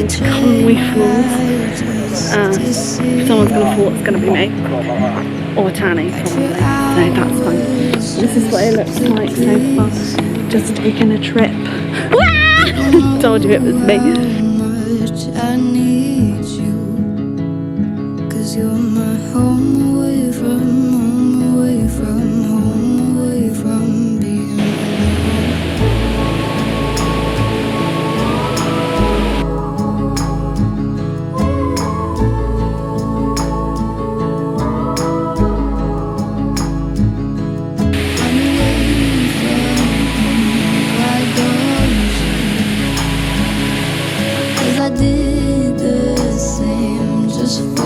going to Conwy Falls. If someone's going to fall, it's going to be me. Or Tanny, probably. So that's fine. This is what it looks like so far. Just taking a trip. Told you it was me. I need you, 'cause you're my home away from home, away from home, away from being I did the same, just